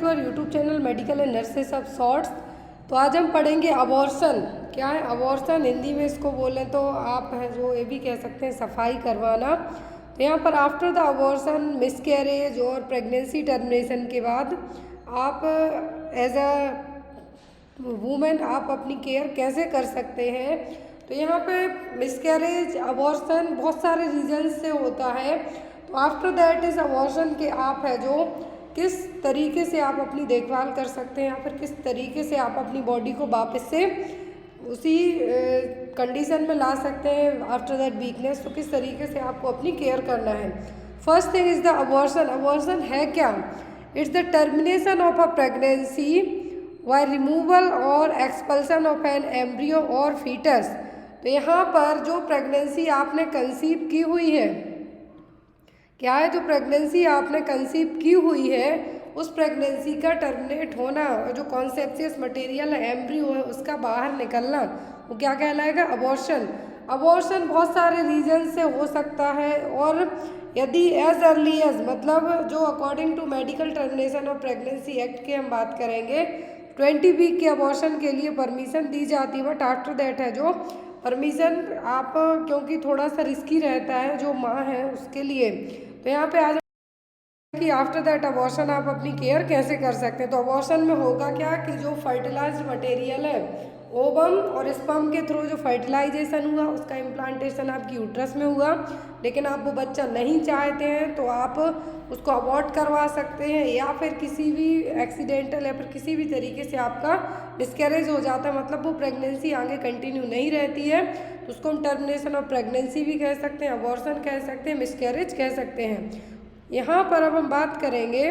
To our YouTube channel medical and nurses of shorts. तो आज हम पढ़ेंगे अबॉर्शन। क्या है अबॉर्शन? हिंदी में इसको बोलें तो आप हैं जो ये भी कह सकते हैं सफाई करवाना। तो यहाँ पर आफ्टर द अबॉर्शन, मिसकैरेज और प्रेगनेंसी टर्मिनेशन के बाद आप एज अ वूमेन आप अपनी केयर कैसे कर सकते हैं। तो यहाँ पे मिसकैरेज, अबॉर्शन बहुत सारे रीजन से होता है। तो आफ्टर दैट इज अबॉर्शन के आप है जो किस तरीके से आप अपनी देखभाल कर सकते हैं या फिर किस तरीके से आप अपनी बॉडी को वापस से उसी कंडीशन में ला सकते हैं आफ्टर दैट वीकनेस। तो किस तरीके से आपको अपनी केयर करना है। First thing is the abortion. Abortion है क्या? It's the termination of a pregnancy by removal और एक्सपल्सन ऑफ एन एम्ब्रियो और फीटस। तो यहाँ पर जो प्रेगनेंसी आपने कंसीव की हुई है, क्या है, जो प्रेगनेंसी आपने कंसीव की हुई है उस प्रेगनेंसी का टर्मिनेट होना और जो कॉन्सेप्शियस मटेरियल एम्ब्रियो है उसका बाहर निकलना, वो क्या कहलाएगा? अबॉर्शन। अबॉर्शन बहुत सारे रीजन से हो सकता है और यदि एज अर्ली एज मतलब जो according to medical termination of pregnancy act की हम बात करेंगे 20 वीक के अबॉर्शन के लिए परमिशन दी जाती है। बट आफ्टर दैट है जो परमिशन आप, क्योंकि थोड़ा सा रिस्की रहता है जो माँ है उसके लिए। तो यहाँ पे आज कि आफ्टर दैट अबॉर्शन आप अपनी केयर कैसे कर सकते हैं। तो अबॉर्शन में होगा क्या कि जो फर्टिलाइज्ड मटेरियल है ओवम और स्पर्म के थ्रू जो फर्टिलाइजेशन हुआ उसका इम्प्लांटेशन आपकी यूट्रस में हुआ, लेकिन आप वो बच्चा नहीं चाहते हैं तो आप उसको अबॉर्ट करवा सकते हैं या फिर किसी भी एक्सीडेंटल या फिर किसी भी तरीके से आपका मिसकैरेज हो जाता है, मतलब वो प्रेगनेंसी आगे कंटिन्यू नहीं रहती है, तो उसको हम टर्मिनेशन ऑफ प्रेगनेंसी भी कह सकते हैं, अबॉर्शन कह सकते हैं, मिसकैरेज कह सकते हैं। यहाँ पर अब हम बात करेंगे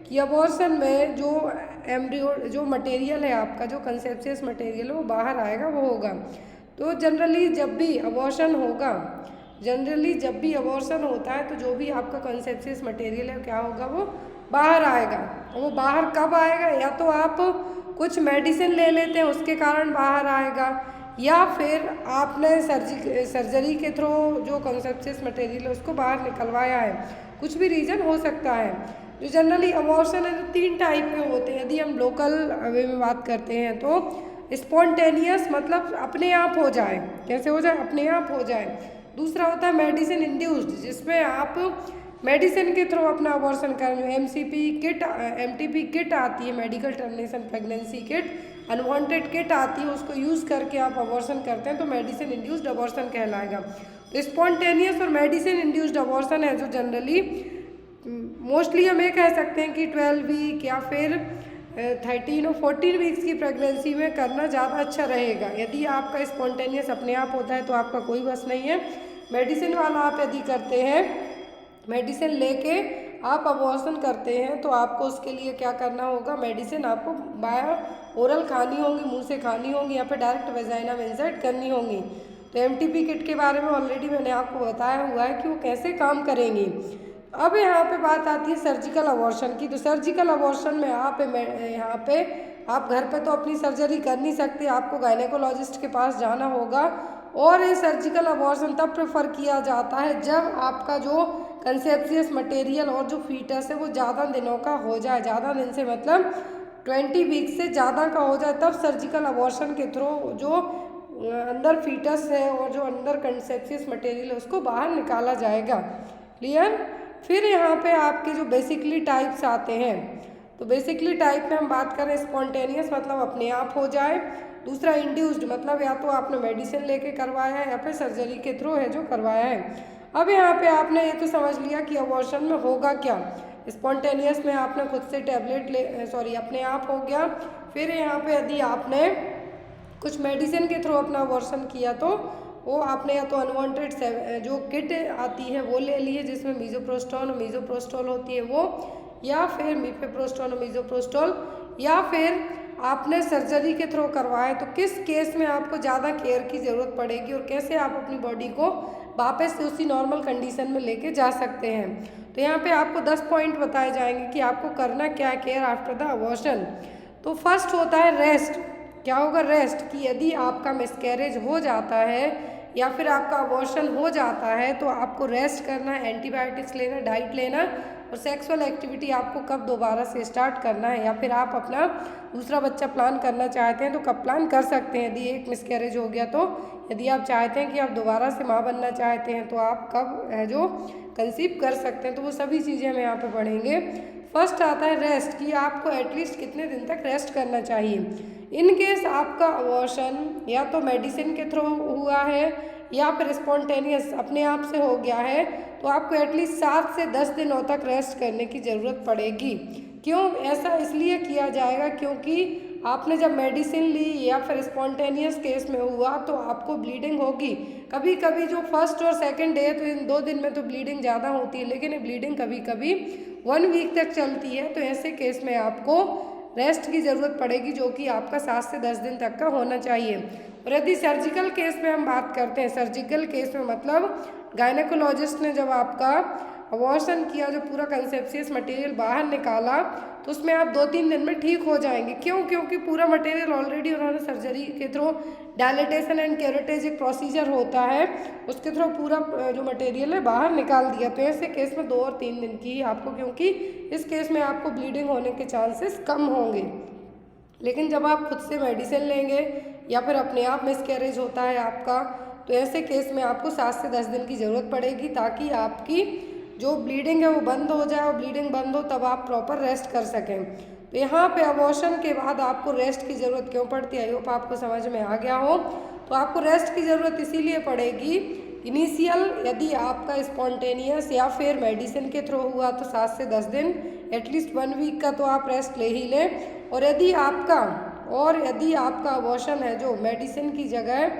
कि अबॉर्शन में जो एम्ब्रियो जो मटेरियल है आपका, जो कंसेप्शियस मटेरियल है वो बाहर आएगा, वो होगा। तो जनरली जब भी अबॉर्शन होता है तो जो भी आपका कंसेप्शियस मटेरियल है क्या होगा? वो बाहर आएगा। और वो बाहर कब आएगा? या तो आप कुछ मेडिसिन ले लेते हैं उसके कारण बाहर आएगा, या फिर आपने सर्जरी के थ्रू जो कंसेप्शियस मटेरियल है उसको बाहर निकलवाया है। कुछ भी रीज़न हो सकता है। जो जनरली अबॉर्शन है तो 3 टाइप के होते हैं। यदि हम लोकल वे में बात करते हैं तो स्पॉन्टेनियस, मतलब अपने आप हो जाए। कैसे हो जाए? अपने आप हो जाए। दूसरा होता है मेडिसिन इंड्यूस्ड, जिसमें आप मेडिसिन के थ्रू अपना अबॉर्शन करें। जो MTP किट आती है, medical termination pregnancy kit, unwanted kit आती है, उसको यूज़ करके आप अबॉर्शन करते हैं तो मेडिसिन इंड्यूस्ड अबॉर्शन कहलाएगा। तो स्पॉन्टेनियस और मेडिसिन इंड्यूस्ड अबॉर्शन है जो जनरली मोस्टली हम ये कह सकते हैं कि 12 वीक या फिर 13 और 14 वीक्स की प्रेगनेंसी में करना ज़्यादा अच्छा रहेगा। यदि आपका स्पॉन्टेनियस अपने आप होता है तो आपका कोई बस नहीं है। मेडिसिन वाला आप यदि करते हैं, मेडिसिन लेके आप अबॉर्शन करते हैं तो आपको उसके लिए क्या करना होगा? मेडिसिन आपको बाया ओरल खानी होंगी, मुंह से खानी होंगी या फिर डायरेक्ट वेजाइना में इंसर्ट करनी होंगी। तो MTP किट के बारे में ऑलरेडी मैंने आपको बताया हुआ है कि वो कैसे काम करेंगी। अब यहाँ पे बात आती है सर्जिकल अबॉर्शन की। तो सर्जिकल अबॉर्शन में आप यहाँ पे आप घर पे तो अपनी सर्जरी कर नहीं सकते, आपको गायनेकोलॉजिस्ट के पास जाना होगा। और ये सर्जिकल अबॉर्शन तब प्रेफर किया जाता है जब आपका जो कंसेप्शियस मटेरियल और जो फीटस है वो ज़्यादा दिनों का हो जाए। ज़्यादा दिन से मतलब 20 वीक से ज़्यादा का हो जाए, तब सर्जिकल अबॉर्शन के थ्रू जो अंदर फीटस है और जो अंदर कंसेप्शियस मटेरियल है उसको बाहर निकाला जाएगा। क्लियर? फिर यहाँ पे आपके जो बेसिकली टाइप्स आते हैं, तो बेसिकली टाइप में हम बात करें स्पॉन्टेनियस मतलब अपने आप हो जाए। दूसरा इंड्यूस्ड मतलब या तो आपने मेडिसिन लेके करवाया है या फिर सर्जरी के थ्रू है जो करवाया है। अब यहाँ पे आपने ये तो समझ लिया कि अबॉर्शन में होगा क्या। स्पॉन्टेनियस में आपने खुद से अपने आप हो गया। फिर यहाँ पे यदि आपने कुछ मेडिसिन के थ्रू अपना अबॉर्शन किया तो वो आपने या तो अनवांटेड जो किट आती है वो ले ली है जिसमें मीजोप्रोस्टोल और मीजोप्रोस्टोल होती है वो, या फिर मीफेप्रोस्टोल और मीजोप्रोस्टोल, या फिर आपने सर्जरी के थ्रू करवाया। तो किस केस में आपको ज़्यादा केयर की ज़रूरत पड़ेगी और कैसे आप अपनी बॉडी को वापस से उसी नॉर्मल कंडीशन में लेके जा सकते हैं। तो यहाँ पे आपको 10 पॉइंट बताए जाएंगे कि आपको करना क्या है केयर आफ्टर द अबॉर्शन। तो फर्स्ट होता है रेस्ट। क्या होगा? रेस्ट। कि यदि आपका मिसकैरेज हो जाता है या फिर आपका अबॉर्शन हो जाता है तो आपको रेस्ट करना है, एंटीबायोटिक्स लेना, डाइट लेना, और सेक्सुअल एक्टिविटी आपको कब दोबारा से स्टार्ट करना है, या फिर आप अपना दूसरा बच्चा प्लान करना चाहते हैं तो कब प्लान कर सकते हैं यदि एक मिसकैरेज हो गया तो। यदि आप चाहते हैं कि आप दोबारा से माँ बनना चाहते हैं तो आप कब है जो कंसीव कर सकते हैं, तो वो सभी चीज़ें हम यहाँ पे पढ़ेंगे। फर्स्ट आता है रेस्ट, कि आपको एटलीस्ट कितने दिन तक रेस्ट करना चाहिए। इन केस आपका अबॉर्शन या तो मेडिसिन के थ्रू हुआ है या फिर स्पॉन्टेनियस अपने आप से हो गया है तो आपको एटलीस्ट 7 से 10 दिनों तक रेस्ट करने की ज़रूरत पड़ेगी। क्यों ऐसा इसलिए किया जाएगा क्योंकि आपने जब मेडिसिन ली या फिर स्पॉन्टेनियस केस में हुआ तो आपको ब्लीडिंग होगी। कभी कभी जो फर्स्ट और सेकंड डे है तो इन 2 दिन में तो ब्लीडिंग ज़्यादा होती है, लेकिन ये ब्लीडिंग कभी कभी 1 वीक तक चलती है। तो ऐसे केस में आपको रेस्ट की ज़रूरत पड़ेगी जो कि आपका 7 से 10 दिन तक का होना चाहिए। और यदि सर्जिकल केस में हम बात करते हैं, सर्जिकल केस में मतलब गायनेकोलॉजिस्ट ने जब आपका अबॉर्शन किया, जो पूरा कंसेप्शियस मटेरियल बाहर निकाला, तो उसमें आप 2-3 दिन में ठीक हो जाएंगे। क्यों? क्योंकि पूरा मटेरियल ऑलरेडी उन्होंने सर्जरी के थ्रू डायलिटेशन एंड केरेटेज एक प्रोसीजर होता है, उसके थ्रू पूरा जो मटेरियल है बाहर निकाल दिया। तो ऐसे केस में 2 और 3 दिन की आपको, क्योंकि इस केस में आपको ब्लीडिंग होने के चांसेस कम होंगे। लेकिन जब आप खुद से मेडिसिन लेंगे या फिर अपने आप मिसकैरेज होता है आपका, तो ऐसे केस में आपको 7 से 10 दिन की ज़रूरत पड़ेगी ताकि आपकी जो ब्लीडिंग है वो बंद हो जाए, और ब्लीडिंग बंद हो तब आप प्रॉपर रेस्ट कर सकें। तो यहाँ पे अबॉर्शन के बाद आपको रेस्ट की ज़रूरत क्यों पड़ती है, आई होप आपको समझ में आ गया हो। तो आपको रेस्ट की ज़रूरत इसीलिए पड़ेगी, इनिशियल यदि आपका स्पॉन्टेनियस या फिर मेडिसिन के थ्रू हुआ तो 7 से 10 दिन, एटलीस्ट 1 वीक का तो आप रेस्ट ले ही लें। और यदि आपका अबॉर्शन है जो मेडिसिन की जगह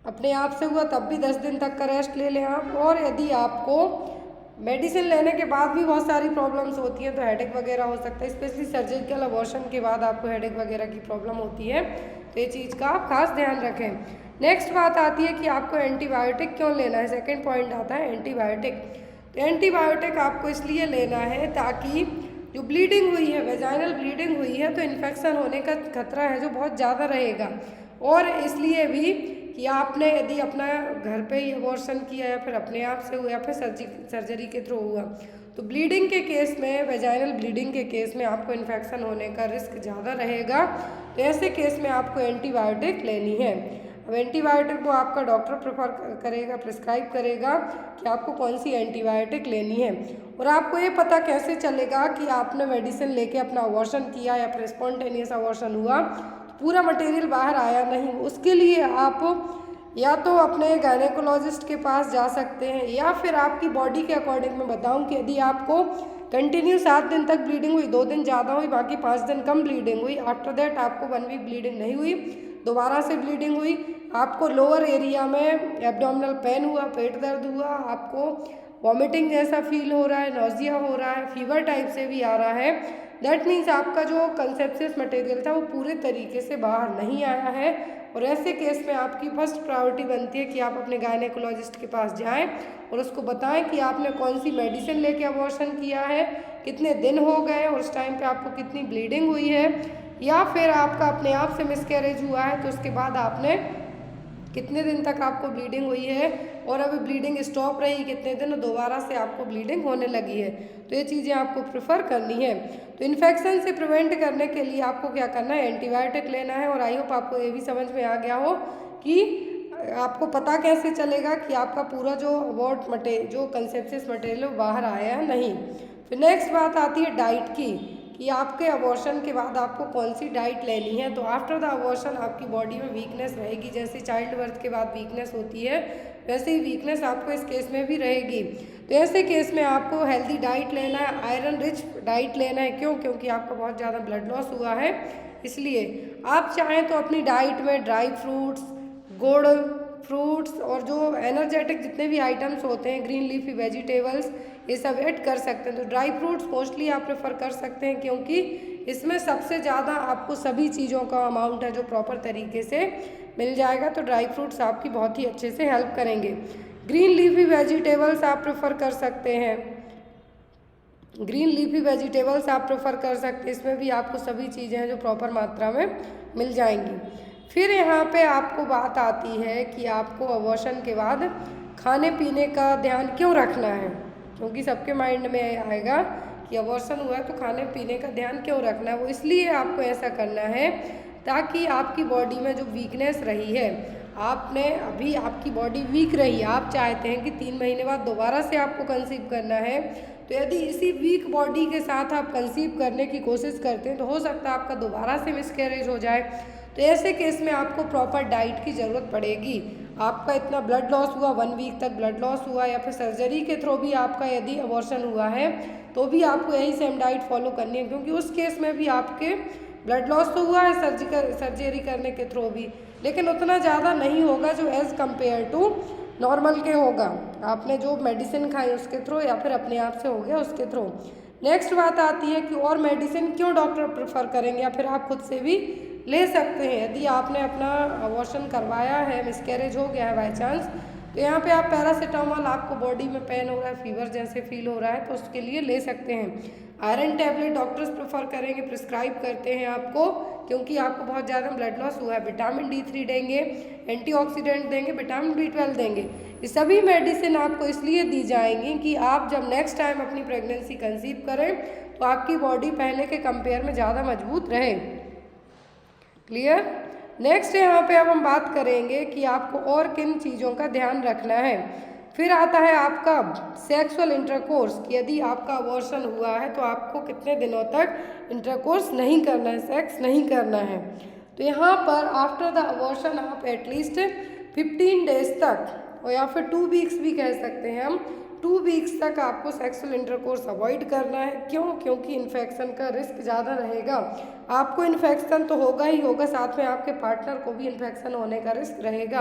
अपने आप से हुआ तब भी 10 दिन तक का रेस्ट ले लें आप। और यदि आपको मेडिसिन लेने के बाद भी बहुत सारी प्रॉब्लम्स होती हैं तो हेडेक वगैरह हो सकता है, स्पेशली सर्जिकल अबॉर्शन के बाद आपको हेडेक वगैरह की प्रॉब्लम होती है, तो ये चीज़ का आप खास ध्यान रखें। नेक्स्ट बात आती है कि आपको एंटीबायोटिक क्यों लेना है। सेकेंड पॉइंट आता है एंटीबायोटिक। तो एंटीबायोटिक आपको इसलिए लेना है ताकि जो ब्लीडिंग हुई है, वेजाइनल ब्लीडिंग हुई है, तो इन्फेक्शन होने का खतरा है जो बहुत ज़्यादा रहेगा। और इसलिए भी कि आपने यदि अपना घर पे ही अबॉर्शन किया या फिर अपने आप से हुआ या फिर सर्जरी के थ्रू हुआ, तो ब्लीडिंग के केस में, वेजाइनल ब्लीडिंग के केस में आपको इन्फेक्शन होने का रिस्क ज़्यादा रहेगा। तो ऐसे केस में आपको एंटीबायोटिक लेनी है। अब एंटीबायोटिक वो आपका डॉक्टर प्रेफर करेगा, प्रिस्क्राइब करेगा कि आपको कौन सी एंटीबायोटिक लेनी है। और आपको ये पता कैसे चलेगा कि आपने मेडिसिन लेके अपना अबॉर्शन किया या फिर स्पॉन्टेनियस अबॉर्शन हुआ, पूरा मटेरियल बाहर आया नहीं, उसके लिए आप या तो अपने गायनेकोलॉजिस्ट के पास जा सकते हैं या फिर आपकी बॉडी के अकॉर्डिंग मैं बताऊं कि यदि आपको कंटिन्यू 7 दिन तक ब्लीडिंग हुई, 2 दिन ज़्यादा हुई, बाकी 5 दिन कम ब्लीडिंग हुई, आफ्टर दैट आपको 1 वीक ब्लीडिंग नहीं हुई, दोबारा से ब्लीडिंग हुई, आपको लोअर एरिया में एब्डोमिनल पेन हुआ, पेट दर्द हुआ, आपको वॉमिटिंग जैसा फील हो रहा है, नॉजिया हो रहा है, फीवर टाइप से भी आ रहा है, दैट मीन्स आपका जो कंसेप्शियस मटेरियल था वो पूरे तरीके से बाहर नहीं आया है। और ऐसे केस में आपकी फर्स्ट प्रायोरिटी बनती है कि आप अपने गायनेकोलॉजिस्ट के पास जाएं और उसको बताएं कि आपने कौन सी मेडिसिन लेके अबॉर्शन किया है, कितने दिन हो गए और उस टाइम पे आपको कितनी ब्लीडिंग हुई है, या फिर आपका अपने आप से मिसकैरेज हुआ है तो उसके बाद आपने कितने दिन तक आपको ब्लीडिंग हुई है, और अभी ब्लीडिंग स्टॉप रही कितने दिन, दोबारा से आपको ब्लीडिंग होने लगी है। तो ये चीज़ें आपको प्रेफर करनी है। तो इन्फेक्शन से प्रिवेंट करने के लिए आपको क्या करना है, एंटीबायोटिक लेना है। और आई होप आपको ये भी समझ में आ गया हो कि आपको पता कैसे चलेगा कि आपका पूरा जो जो कंसेप्शियस मटेरियल बाहर आया है नहीं। फिर नेक्स्ट बात आती है डाइट की, कि आपके अबॉर्शन के बाद आपको कौन सी डाइट लेनी है। तो आफ्टर द अबॉर्शन आपकी बॉडी में वीकनेस रहेगी, जैसे चाइल्ड बर्थ के बाद वीकनेस होती है वैसे ही वीकनेस आपको इस केस में भी रहेगी। तो ऐसे केस में आपको हेल्दी डाइट लेना है, आयरन रिच डाइट लेना है। क्यों? क्योंकि आपका बहुत ज़्यादा ब्लड लॉस हुआ है, इसलिए आप चाहें तो अपनी डाइट में ड्राई फ्रूट्स, गुड़, फ्रूट्स और जो एनर्जेटिक जितने भी आइटम्स होते हैं, ग्रीन लीफी वेजिटेबल्स, ये सब ऐड कर सकते हैं। तो ड्राई फ्रूट्स मोस्टली आप प्रेफर कर सकते हैं क्योंकि इसमें सबसे ज़्यादा आपको सभी चीज़ों का अमाउंट है जो प्रॉपर तरीके से मिल जाएगा। तो ड्राई फ्रूट्स आपकी बहुत ही अच्छे से हेल्प करेंगे। ग्रीन लीफी वेजिटेबल्स आप प्रेफर कर सकते हैं, ग्रीन लीफी वेजिटेबल्स आप प्रेफर कर सकते हैं, इसमें भी आपको सभी चीज़ें हैं जो प्रॉपर मात्रा में मिल जाएंगी। फिर यहाँ पे आपको बात आती है कि आपको अबॉर्शन के बाद खाने पीने का ध्यान क्यों रखना है, क्योंकि सबके माइंड में आएगा कि अबॉर्शन हुआ है तो खाने पीने का ध्यान क्यों रखना है। वो इसलिए आपको ऐसा करना है ताकि आपकी बॉडी में जो वीकनेस रही है, आपने अभी आपकी बॉडी वीक रही, आप चाहते हैं कि 3 महीने बाद दोबारा से आपको कंसीव करना है, तो यदि इसी वीक बॉडी के साथ आप कंसीव करने की कोशिश करते हैं तो हो सकता है आपका दोबारा से मिसकैरेज हो जाए। तो ऐसे केस में आपको प्रॉपर डाइट की ज़रूरत पड़ेगी। आपका इतना ब्लड लॉस हुआ, 1 वीक तक ब्लड लॉस हुआ, या फिर सर्जरी के थ्रू भी आपका यदि अबॉर्शन हुआ है तो भी आपको यही सेम डाइट फॉलो करनी है, क्योंकि उस केस में भी आपके ब्लड लॉस तो हुआ है सर्जरी करने के थ्रू भी, लेकिन उतना ज़्यादा नहीं होगा जो एज़ कम्पेयर टू नॉर्मल के होगा, आपने जो मेडिसिन खाई उसके थ्रू या फिर अपने आप से हो गया उसके थ्रू। नेक्स्ट बात आती है कि और मेडिसिन क्यों डॉक्टर प्रेफर करेंगे, या फिर आप खुद से भी ले सकते हैं। यदि आपने अपना अबॉर्शन करवाया है, मिसकैरेज हो गया है बाई चांस, तो यहाँ पे आप पैरासीटामोल, आपको बॉडी में पेन हो रहा है, फीवर जैसे फील हो रहा है, तो उसके लिए ले सकते हैं। आयरन टैबलेट डॉक्टर्स प्रेफर करेंगे, प्रिस्क्राइब करते हैं आपको, क्योंकि आपको बहुत ज़्यादा ब्लड लॉस हुआ है। विटामिन D3 देंगे, एंटीऑक्सीडेंट देंगे, विटामिन B12 देंगे। ये सभी मेडिसिन आपको इसलिए दी जाएंगी कि आप जब नेक्स्ट टाइम अपनी प्रेगनेंसी कंसीव करें तो आपकी बॉडी पहले के कंपेयर में ज़्यादा मजबूत रहे। क्लियर। नेक्स्ट यहाँ पे अब हम बात करेंगे कि आपको और किन चीज़ों का ध्यान रखना है। फिर आता है आपका सेक्सुअल इंटरकोर्स, कि यदि आपका अबॉर्शन हुआ है तो आपको कितने दिनों तक इंटरकोर्स नहीं करना है, सेक्स नहीं करना है। तो यहाँ पर आफ्टर द अबॉर्शन आप एटलीस्ट 15 डेज तक, और या फिर 2 वीक्स भी कह सकते हैं हम, 2 वीक्स तक आपको सेक्सुअल इंटरकोर्स अवॉइड करना है। क्यों? क्योंकि इन्फेक्शन का रिस्क ज़्यादा रहेगा। आपको इन्फेक्शन तो होगा ही होगा, साथ में आपके पार्टनर को भी इन्फेक्शन होने का रिस्क रहेगा।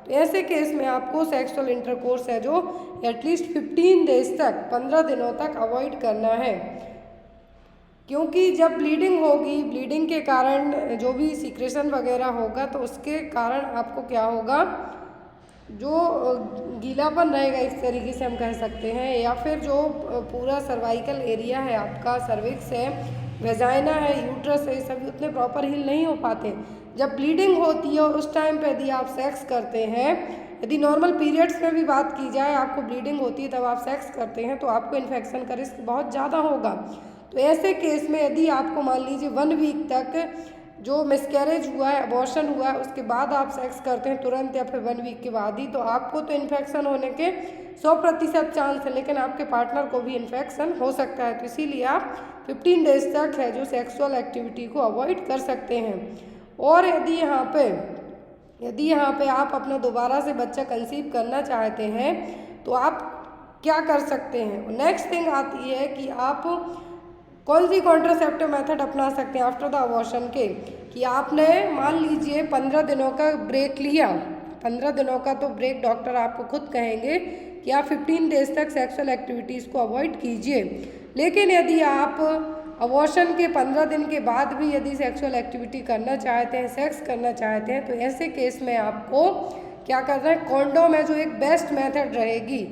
तो ऐसे केस में आपको सेक्सुअल इंटरकोर्स है जो एटलीस्ट 15 डेज तक, 15 दिनों तक अवॉइड करना है। क्योंकि जब ब्लीडिंग होगी, ब्लीडिंग के कारण जो भी सीक्रेशन वगैरह होगा, तो उसके कारण आपको क्या होगा, जो गीलापन रहेगा, इस तरीके से हम कह सकते हैं, या फिर जो पूरा सर्वाइकल एरिया है आपका, सर्विक्स है, वेजाइना है, यूट्रस है, सभी उतने प्रॉपर हील नहीं हो पाते। जब ब्लीडिंग होती है और उस टाइम पे यदि आप सेक्स करते हैं, यदि नॉर्मल पीरियड्स में भी बात की जाए, आपको ब्लीडिंग होती है तब आप सेक्स करते हैं, तो आपको इन्फेक्शन का रिस्क बहुत ज़्यादा होगा। तो ऐसे केस में यदि आपको मान लीजिए 1 वीक तक जो मिसकैरेज हुआ है, अबॉर्शन हुआ है, उसके बाद आप सेक्स करते हैं तुरंत या फिर 1 वीक के बाद ही, तो आपको तो इन्फेक्शन होने के 100% चांस है, लेकिन आपके पार्टनर को भी इन्फेक्शन हो सकता है। तो इसीलिए आप 15 डेज तक है जो सेक्सुअल एक्टिविटी को अवॉइड कर सकते हैं। और यदि यहाँ पे आप अपना दोबारा से बच्चा कंसीव करना चाहते हैं तो आप क्या कर सकते हैं। नेक्स्ट थिंग आती है कि आप कौन सी कॉन्ट्रासेप्टिव मेथड अपना सकते हैं आफ्टर द अबॉर्शन के, कि आपने मान लीजिए 15 दिनों का ब्रेक लिया, 15 दिनों का तो ब्रेक डॉक्टर आपको खुद कहेंगे कि आप 15 डेज तक सेक्सुअल एक्टिविटीज़ को अवॉइड कीजिए। लेकिन यदि आप अबॉर्शन के 15 दिन के बाद भी यदि सेक्सुअल एक्टिविटी करना चाहते हैं, सेक्स करना चाहते हैं, तो ऐसे केस में आपको क्या करना है, कॉन्डोम है जो एक बेस्ट मेथड रहेगी,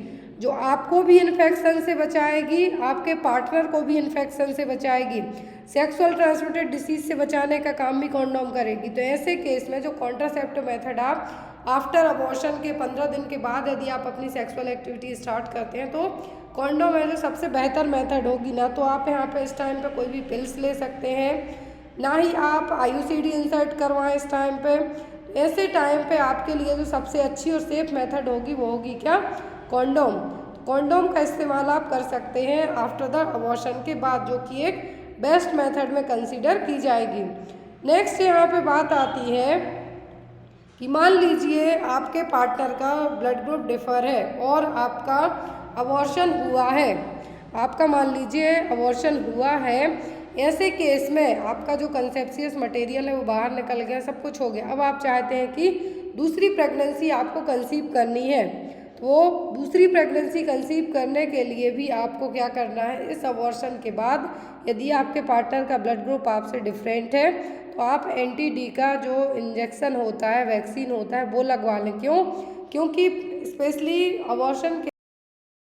जो आपको भी इन्फेक्शन से बचाएगी, आपके पार्टनर को भी इन्फेक्शन से बचाएगी, सेक्सुअल ट्रांसमिटेड डिसीज से बचाने का काम भी कॉन्डोम करेगी। तो ऐसे केस में जो कॉन्ट्रासेप्टिव मेथड आप आफ्टर अबॉर्शन के 15 दिन के बाद यदि आप अपनी सेक्सुअल एक्टिविटी स्टार्ट करते हैं, तो कॉन्डोम है जो सबसे बेहतर मेथड होगी। ना तो आप यहाँ पे इस टाइम पे कोई भी पिल्स ले सकते हैं, ना ही आप IUCD इंसर्ट करवाएं इस टाइम पे। ऐसे टाइम पे आपके लिए जो सबसे अच्छी और सेफ मेथड होगी वो होगी क्या, कॉन्डोम। कॉन्डोम का इस्तेमाल आप कर सकते हैं आफ्टर द अबॉर्शन के बाद, जो कि एक बेस्ट मेथड में कंसीडर की जाएगी। नेक्स्ट यहाँ पे बात आती है कि मान लीजिए आपके पार्टनर का ब्लड ग्रुप डिफर है और आपका अबॉर्शन हुआ है, आपका मान लीजिए अबॉर्शन हुआ है, ऐसे केस में आपका जो कंसेप्शियस मटेरियल है वो बाहर निकल गया, सब कुछ हो गया, अब आप चाहते हैं कि दूसरी प्रेगनेंसी आपको कंसीव करनी है, तो दूसरी प्रेगनेंसी कंसीव करने के लिए भी आपको क्या करना है, इस अबॉर्शन के बाद यदि आपके पार्टनर का ब्लड ग्रुप आपसे डिफरेंट है तो आप एंटी-डी का जो इंजेक्शन होता है, वैक्सीन होता है, वो लगवा लें। क्यों? क्योंकि स्पेशली अबॉर्शन के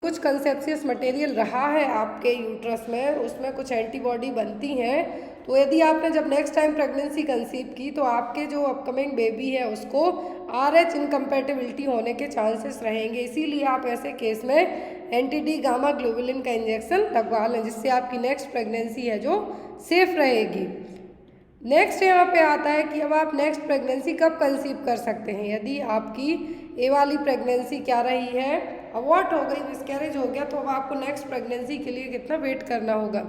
कुछ कंसेप्शियस मटेरियल रहा है आपके यूट्रस में, उसमें कुछ एंटीबॉडी बनती हैं तो यदि आपने जब नेक्स्ट टाइम प्रेगनेंसी कंसीव की तो आपके जो अपकमिंग बेबी है उसको RH इनकम्पैटिबिलिटी होने के चांसेस रहेंगे। इसीलिए आप ऐसे केस में एंटी-डी गामा ग्लोबुलिन का इंजेक्शन लगवा लें, जिससे आपकी नेक्स्ट प्रेगनेंसी है जो सेफ रहेगी। नेक्स्ट यहाँ पे आता है कि अब आप नेक्स्ट प्रेगनेंसी कब कंसीव कर सकते हैं। यदि आपकी ए वाली प्रेगनेंसी क्या रही है, अबॉर्ट हो गई, मिसकैरेज हो गया, तो अब आपको नेक्स्ट प्रेगनेंसी के लिए कितना वेट करना होगा।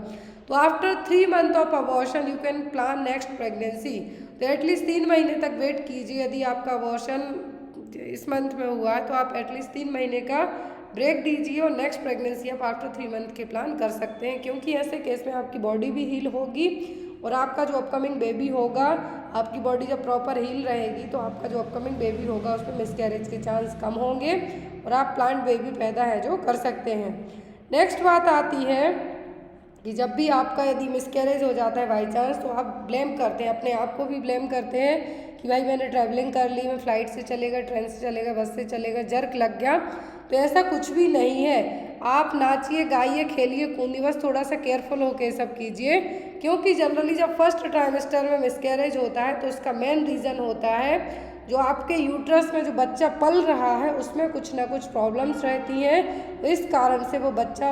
तो after 3 month of abortion you can plan next pregnancy. तो एटलीस्ट 3 महीने तक वेट कीजिए। यदि आपका अबॉर्शन इस मंथ में हुआ है तो आप एटलीस्ट 3 महीने का ब्रेक दीजिए और नेक्स्ट प्रेगनेंसी आप आफ्टर 3 मंथ के प्लान कर सकते हैं, क्योंकि ऐसे केस में आपकी बॉडी भी हील होगी और आपका जो अपकमिंग बेबी होगा, आपकी बॉडी जब प्रॉपर हील रहेगी तो आपका जो अपकमिंग बेबी होगा उसमें मिसकैरेज के चांस कम होंगे और आप प्लांट बेबी पैदा है जो कर सकते हैं। नेक्स्ट बात आती है कि जब भी आपका यदि मिसकैरेज हो जाता है बाई चांस, तो आप ब्लेम करते हैं, अपने आप को भी ब्लेम करते हैं कि भाई मैंने ट्रैवलिंग कर ली, मैं फ़्लाइट से चलेगा, ट्रेन से चलेगा, बस से चलेगा, जर्क लग गया। तो ऐसा कुछ भी नहीं है। आप नाचिए, गाइए, खेलिए, कूदिए, बस थोड़ा सा केयरफुल होकर सब कीजिए, क्योंकि जनरली जब फर्स्ट ट्राइमेस्टर में मिसकैरेज होता है तो उसका मेन रीज़न होता है जो आपके यूट्रस में जो बच्चा पल रहा है उसमें कुछ ना कुछ प्रॉब्लम्स रहती हैं। तो इस कारण से वो बच्चा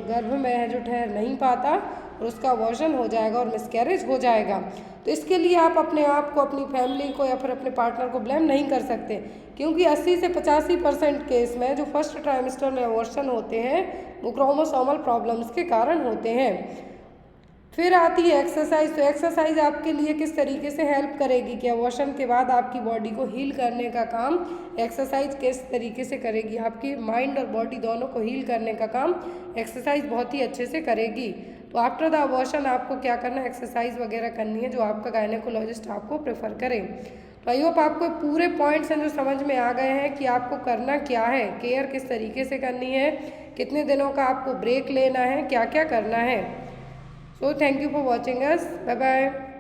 गर्भ में है जो ठहर नहीं पाता और उसका अबॉर्शन हो जाएगा और मिसकैरेज हो जाएगा। तो इसके लिए आप अपने आप को, अपनी फैमिली को या फिर अपने पार्टनर को ब्लेम नहीं कर सकते, क्योंकि 80 से 85% केस में जो फर्स्ट ट्राइमेस्टर में अबॉर्शन होते हैं वो क्रोमोसोमल प्रॉब्लम्स के कारण होते हैं। फिर आती है एक्सरसाइज। तो एक्सरसाइज आपके लिए किस तरीके से हेल्प करेगी कि अबॉर्शन के बाद आपकी बॉडी को हील करने का काम एक्सरसाइज किस तरीके से करेगी, आपकी माइंड और बॉडी दोनों को हील करने का काम एक्सरसाइज बहुत ही अच्छे से करेगी। तो आफ्टर द अबॉर्शन आपको क्या करना है, एक्सरसाइज वगैरह करनी है जो आपका गायनेकोलॉजिस्ट आपको प्रेफर करे। तो आई होप आपको पूरे पॉइंट्स हैं जो समझ में आ गए हैं कि आपको करना क्या है, केयर किस तरीके से करनी है, कितने दिनों का आपको ब्रेक लेना है, क्या क्या करना है। So thank you for watching us. Bye bye.